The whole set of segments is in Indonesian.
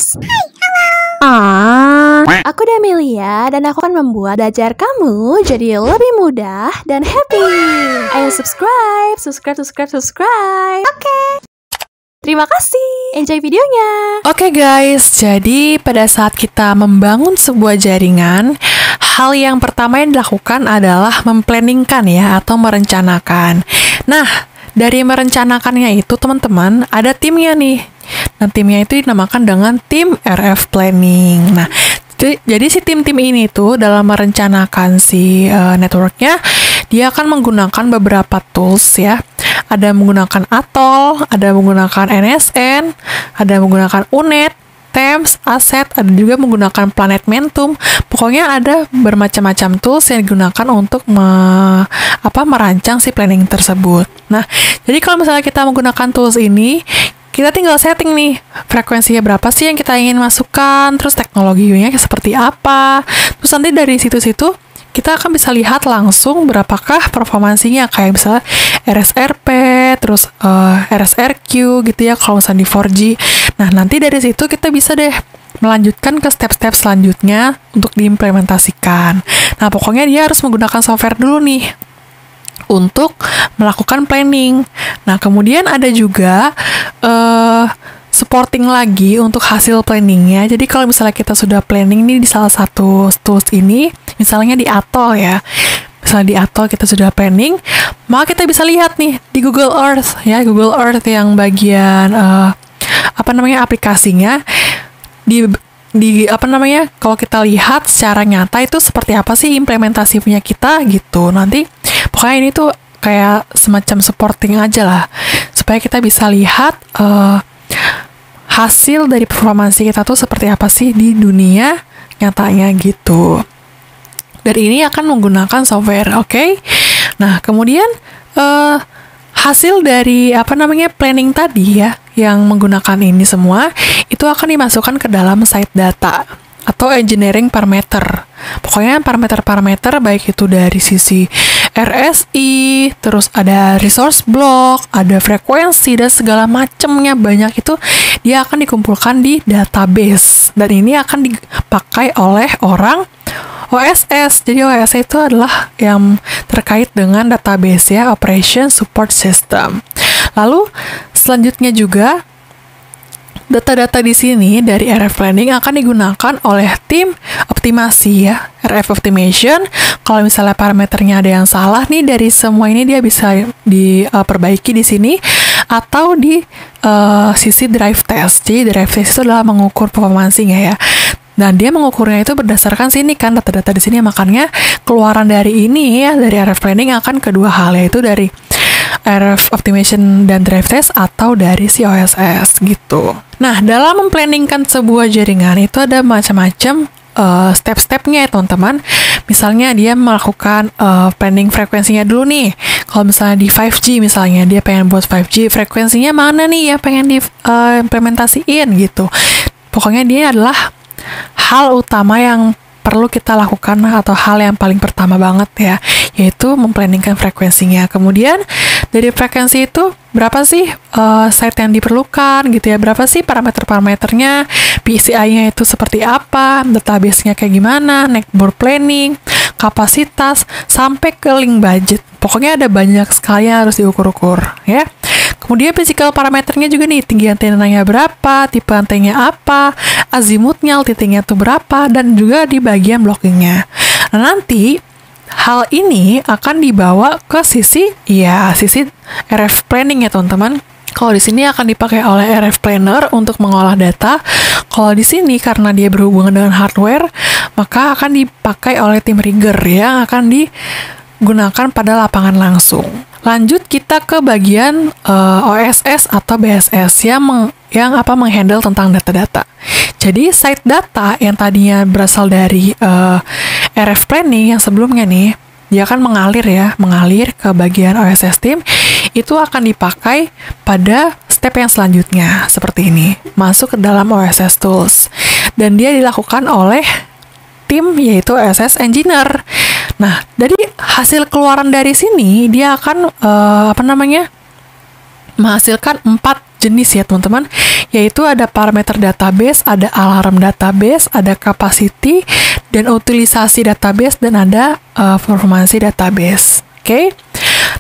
Tools. Aku Damelia dan aku akan membuat belajar kamu jadi lebih mudah dan happy. Ayo subscribe. Oke. Terima kasih. Enjoy videonya. Oke guys, jadi pada saat kita membangun sebuah jaringan, hal yang pertama yang dilakukan adalah memplanningkan ya, atau merencanakan. Nah, dari merencanakannya itu teman-teman, ada timnya nih. Nah, timnya itu dinamakan dengan tim RF Planning. Nah, jadi si tim-tim ini tuh dalam merencanakan si networknya, dia akan menggunakan beberapa tools ya. Ada menggunakan Atoll, ada menggunakan NSN, ada menggunakan UNET, TEMS, ASET, ada juga menggunakan Planet Mentum. Pokoknya ada bermacam-macam tools yang digunakan untuk merancang si planning tersebut. Nah, jadi kalau misalnya kita menggunakan tools ini, kita tinggal setting nih, frekuensinya berapa sih yang kita ingin masukkan, terus teknologinya seperti apa. Terus nanti dari situ-situ, kita akan bisa lihat langsung berapakah performansinya, kayak misalnya RSRP, terus RSRQ gitu ya, kalau misalnya di 4G. Nah, nanti dari situ kita bisa deh melanjutkan ke step-step selanjutnya untuk diimplementasikan. Nah, pokoknya dia harus menggunakan software dulu nih untuk melakukan planning. Nah, kemudian ada juga supporting lagi untuk hasil planningnya. Jadi kalau misalnya kita sudah planning nih di salah satu tools ini, misalnya di Atoll ya, misalnya di Atoll kita sudah planning, maka kita bisa lihat nih di Google Earth ya, Google Earth yang bagian aplikasinya kalau kita lihat secara nyata itu seperti apa sih implementasi punya kita gitu. Nanti pokoknya ini tuh kayak semacam supporting aja lah, supaya kita bisa lihat hasil dari performansi kita tuh seperti apa sih di dunia nyatanya gitu. Dari ini akan menggunakan software, oke? Nah, kemudian hasil dari planning tadi ya, yang menggunakan ini semua, itu akan dimasukkan ke dalam site data atau engineering parameter. Pokoknya parameter-parameter baik itu dari sisi RSI, terus ada resource block, ada frekuensi, dan segala macamnya banyak itu dia akan dikumpulkan di database. Dan ini akan dipakai oleh orang OSS. Jadi OSS itu adalah yang terkait dengan database ya, Operation Support System. Lalu selanjutnya juga data-data di sini dari RF Planning akan digunakan oleh tim optimasi ya, RF Optimization. Kalau misalnya parameternya ada yang salah nih dari semua ini, dia bisa diperbaiki di sini atau di sisi drive test. Jadi drive test itu adalah mengukur performansinya ya. Dan dia mengukurnya itu berdasarkan sini kan data-data di sini, makanya keluaran dari ini ya, dari RF Planning akan kedua hal, yaitu dari RF Optimization dan Drive Test atau dari si OSS gitu. Nah, dalam memplanningkan sebuah jaringan itu ada macam-macam step-stepnya ya teman-teman. Misalnya dia melakukan planning frekuensinya dulu nih. Kalau misalnya di 5G misalnya, dia pengen buat 5G, frekuensinya mana nih ya pengen diimplementasiin gitu. Pokoknya dia adalah hal utama yang perlu kita lakukan atau hal yang paling pertama banget ya, yaitu memplanningkan frekuensinya. Kemudian dari frekuensi itu berapa sih site yang diperlukan gitu ya, berapa sih parameter-parameternya, PCI-nya itu seperti apa, database-nya kayak gimana, network planning, kapasitas, sampai ke link budget. Pokoknya ada banyak sekali yang harus diukur-ukur ya. Kemudian physical parameternya juga nih, tinggi antenanya berapa, tipe antenanya apa, azimutnya, altitude-nya tuh berapa, dan juga di bagian blockingnya. Nah, nanti hal ini akan dibawa ke sisi RF planning ya teman-teman. Kalau di sini akan dipakai oleh RF planner untuk mengolah data. Kalau di sini karena dia berhubungan dengan hardware, maka akan dipakai oleh tim rigger yang akan digunakan pada lapangan langsung. Lanjut kita ke bagian OSS atau BSS yang menghandle tentang data-data. Jadi site data yang tadinya berasal dari RF Planning yang sebelumnya nih, dia akan mengalir ke bagian OSS team, itu akan dipakai pada step yang selanjutnya seperti ini, masuk ke dalam OSS tools, dan dia dilakukan oleh tim yaitu OSS engineer. Nah, dari hasil keluaran dari sini dia akan menghasilkan 4 jenis ya teman-teman, yaitu ada parameter database, ada alarm database, ada capacity, dan utilisasi database, dan ada performansi database. Oke?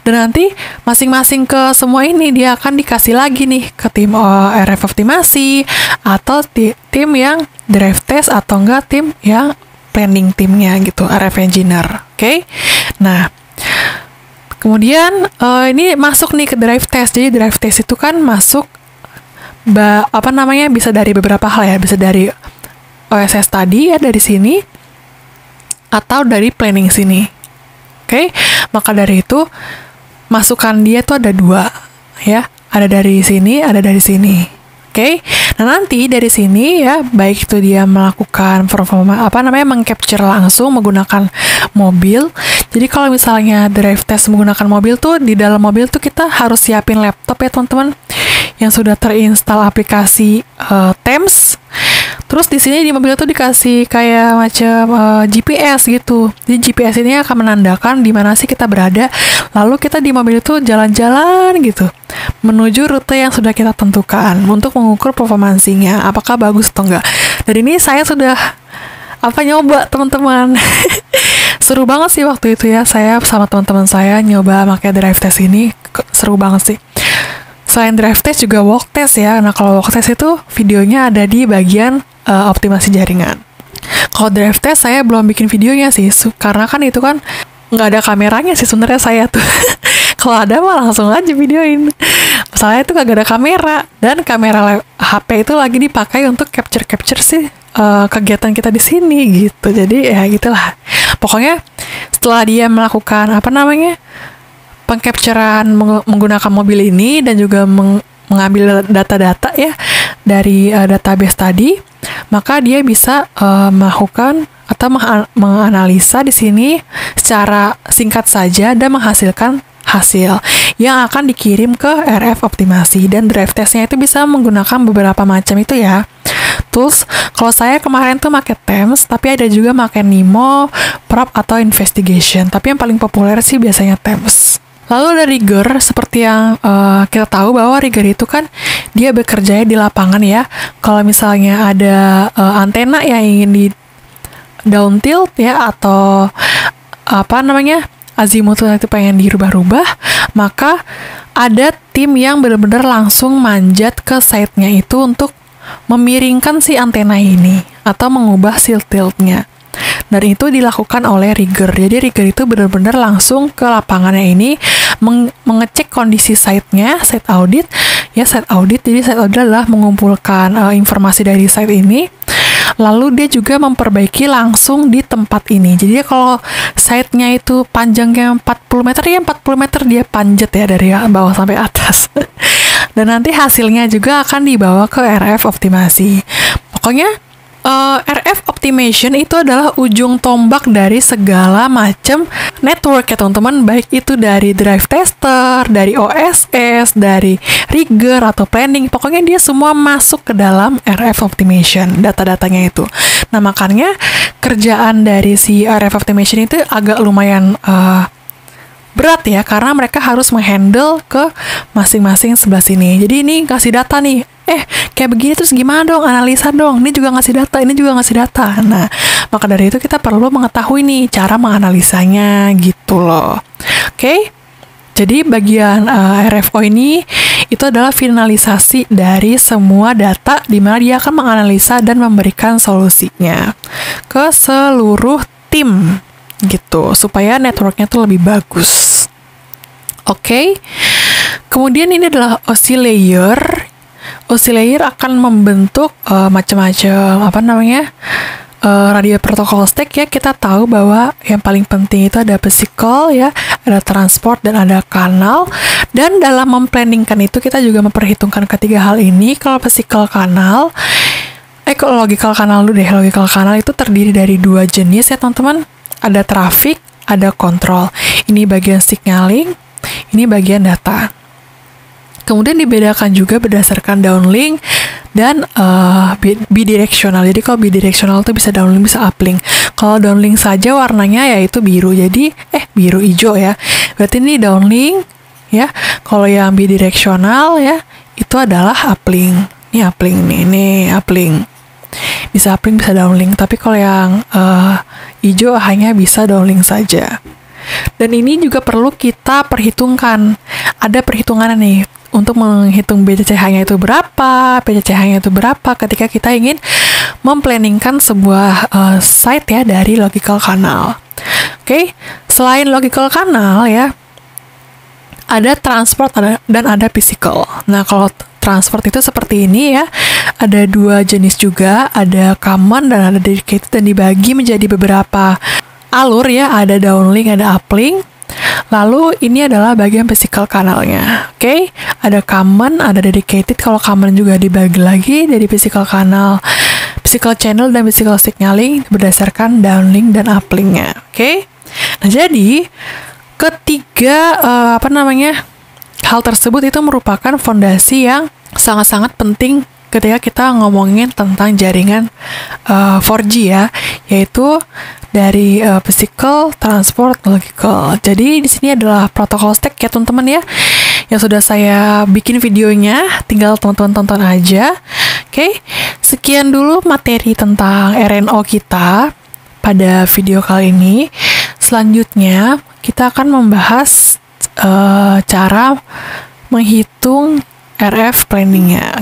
Dan nanti masing-masing ke semua ini dia akan dikasih lagi nih ke tim RF optimasi, atau tim yang drive test, atau enggak tim yang planning timnya gitu, RF engineer. Oke? Nah, kemudian ini masuk nih ke drive test. Jadi drive test itu kan masuk bisa dari beberapa hal ya, bisa dari OSS tadi ya, dari sini, atau dari planning sini. Oke? Maka dari itu masukan dia tuh ada 2 ya, ada dari sini, ada dari sini. Oke, nah nanti dari sini ya, baik itu dia melakukan mengcapture langsung menggunakan mobil. Jadi kalau misalnya drive test menggunakan mobil tuh, di dalam mobil tuh kita harus siapin laptop ya teman-teman, yang sudah terinstall aplikasi TEMS. Terus di sini di mobil tuh dikasih kayak macam GPS gitu. Jadi GPS ini akan menandakan di mana sih kita berada. Lalu kita di mobil itu jalan-jalan gitu menuju rute yang sudah kita tentukan untuk mengukur performansinya, apakah bagus atau enggak. Dan ini saya sudah nyoba teman-teman. Seru banget sih waktu itu ya, saya sama teman-teman saya nyoba pakai drive test ini, seru banget sih. Selain drive test juga walk test ya. Nah kalau walk test itu videonya ada di bagian optimasi jaringan. Kalau drive test saya belum bikin videonya sih, karena kan itu kan nggak ada kameranya sih sebenarnya saya tuh. Kalau ada mah langsung aja videoin. Masalahnya itu nggak ada kamera, dan kamera HP itu lagi dipakai untuk capture sih kegiatan kita di sini gitu. Jadi ya gitulah. Pokoknya setelah dia melakukan pengcapturean menggunakan mobil ini, dan juga mengambil data-data ya dari database tadi, maka dia bisa melakukan atau menganalisa di sini secara singkat saja dan menghasilkan hasil yang akan dikirim ke RF optimasi. Dan drive testnya itu bisa menggunakan beberapa macam itu ya tools. Kalau saya kemarin tuh pakai TEMS, tapi ada juga pakai Nemo, Prop, atau Investigation. Tapi yang paling populer sih biasanya TEMS. Lalu ada rigger, seperti yang kita tahu bahwa rigger itu kan dia bekerja di lapangan ya. Kalau misalnya ada antena yang ingin di down tilt ya, atau azimut itu pengen dirubah-rubah, maka ada tim yang benar-benar langsung manjat ke site-nya itu untuk memiringkan si antena ini atau mengubah si tiltnya. Dan itu dilakukan oleh rigger. Jadi rigger itu benar-benar langsung ke lapangannya ini, mengecek kondisi site-nya, site audit. Ya, site audit. Jadi site audit adalah mengumpulkan informasi dari site ini. Lalu dia juga memperbaiki langsung di tempat ini. Jadi kalau site-nya itu panjangnya 40 meter, ya 40 meter dia panjat ya dari bawah sampai atas. Dan nanti hasilnya juga akan dibawa ke RF optimasi. Pokoknya RF optimization itu adalah ujung tombak dari segala macam network ya teman-teman, baik itu dari drive tester, dari OSS, dari rigger atau planning. Pokoknya dia semua masuk ke dalam RF optimization, data-datanya itu. Nah makanya kerjaan dari si RF optimization itu agak lumayan berat ya, karena mereka harus menghandle ke masing-masing sebelah sini. Jadi ini kasih data nih, kayak begini terus gimana dong, analisa dong, ini juga ngasih data, ini juga ngasih data. Nah, maka dari itu kita perlu mengetahui nih cara menganalisanya gitu loh. Oke? Jadi bagian RFO ini itu adalah finalisasi dari semua data, di mana dia akan menganalisa dan memberikan solusinya ke seluruh tim gitu, supaya networknya tuh lebih bagus. Oke? Kemudian ini adalah OSI layer. OSI layer akan membentuk macam-macam radio protokol stack ya. Kita tahu bahwa yang paling penting itu ada physical ya, ada transport, dan ada kanal. Dan dalam memplanningkan itu kita juga memperhitungkan ketiga hal ini. Kalau physical kanal, kalau logical kanal dulu deh. Logical kanal itu terdiri dari 2 jenis ya teman-teman. Ada traffic, ada kontrol. Ini bagian signaling, ini bagian data. Kemudian dibedakan juga berdasarkan downlink dan bidirectional. Jadi kalau bidirectional itu bisa downlink, bisa uplink. Kalau downlink saja warnanya yaitu biru. Jadi biru hijau ya. Berarti ini downlink ya. Kalau yang bidirectional ya, itu adalah uplink. Ini uplink nih uplink. Bisa uplink, bisa downlink, tapi kalau yang hijau hanya bisa downlink saja. Dan ini juga perlu kita perhitungkan. Ada perhitungannya nih untuk menghitung BCCH-nya itu berapa, PCCH-nya itu berapa ketika kita ingin memplanningkan sebuah site ya dari logical canal. Oke, selain logical canal ya, ada transport dan ada physical. Nah, kalau transport itu seperti ini ya, ada dua jenis juga, ada common dan ada dedicated, dan dibagi menjadi beberapa alur ya, ada downlink, ada uplink. Lalu ini adalah bagian physical kanalnya. Oke, ada common, ada dedicated. Kalau common juga dibagi lagi dari physical kanal, physical channel dan physical signaling berdasarkan downlink dan uplinknya. Oke. Nah, jadi ketiga hal tersebut itu merupakan fondasi yang sangat-sangat penting ketika kita ngomongin tentang jaringan 4G ya, yaitu dari physical, transport, logical. Jadi di sini adalah protokol stack ya teman-teman ya, yang sudah saya bikin videonya, tinggal teman-teman tonton aja. Oke, sekian dulu materi tentang RNO kita pada video kali ini. Selanjutnya kita akan membahas cara menghitung RF planningnya.